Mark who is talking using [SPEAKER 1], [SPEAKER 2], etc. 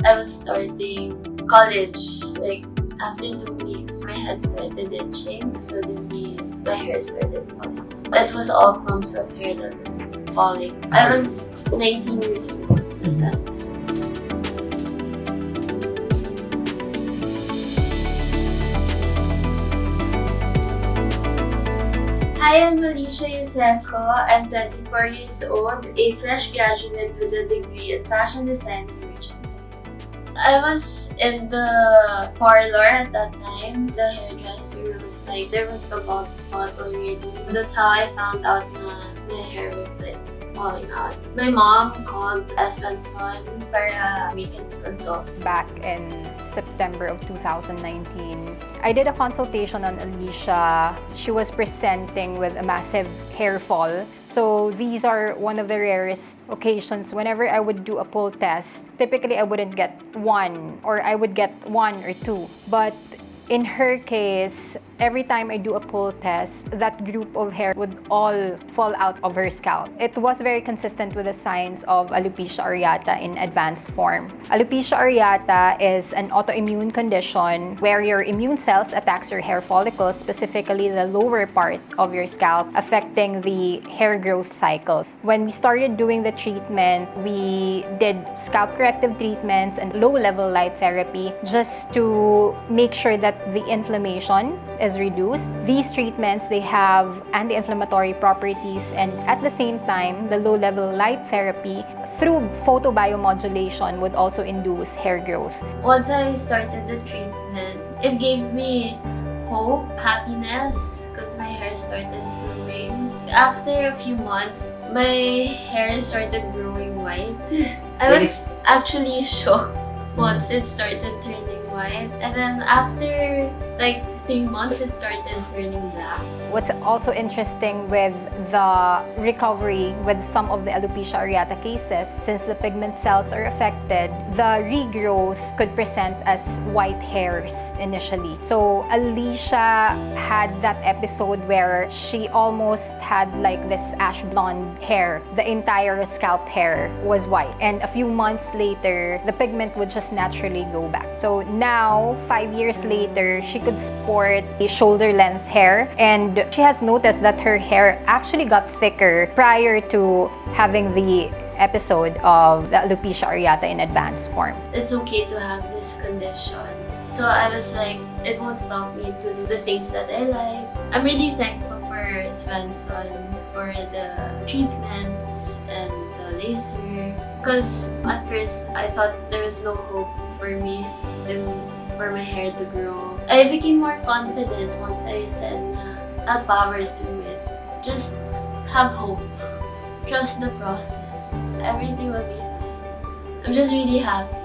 [SPEAKER 1] I was starting college, like after 2 weeks, my head started itching, suddenly my hair started falling. It was all clumps of hair that was falling. I was 19 years old at that time. Hi, I'm Alicia Yuseco. I'm 24 years old, a fresh graduate with a degree in fashion design and merchandising. I was in the parlor at that time. The hairdresser was like, there was a bald spot already. That's how I found out that my hair was like falling out. My mom called Svenson para we can consult.
[SPEAKER 2] Back in September of 2019, I did a consultation on Alicia. She was presenting with a massive hair fall. So these are one of the rarest occasions. Whenever I would do a pull test, typically I wouldn't get one, or I would get one or two. But in her case, every time I do a pull test, that group of hair would all fall out of her scalp. It was very consistent with the signs of alopecia areata in advanced form. Alopecia areata is an autoimmune condition where your immune cells attacks your hair follicles, specifically the lower part of your scalp, affecting the hair growth cycle. When we started doing the treatment, we did scalp corrective treatments and low-level light therapy just to make sure that the inflammation is reduced. These treatments, they have anti-inflammatory properties, and at the same time, the low-level light therapy through photobiomodulation would also induce hair growth.
[SPEAKER 1] Once I started the treatment, it gave me hope, happiness, because my hair started growing. After a few months, my hair started growing white. I was actually shocked once it started turning white. And then after like 3 months, it started turning black.
[SPEAKER 2] What's also interesting with the recovery with some of the alopecia areata cases, since the pigment cells are affected, the regrowth could present as white hairs initially. So Alicia had that episode where she almost had like this ash blonde hair. The entire scalp hair was white. And a few months later, the pigment would just naturally go back. So now, 5 years later, she could sport a shoulder-length hair, and she has noticed that her hair actually got thicker prior to having the episode of the alopecia areata in advanced form.
[SPEAKER 1] It's okay to have this condition. So I was like, it won't stop me to do the things that I like. I'm really thankful for Svenson for the treatments and the laser. Because at first, I thought there was no hope for me and for my hair to grow. I became more confident once I said I'll power through it. Just have hope. Trust the process. Everything will be fine. I'm just really happy.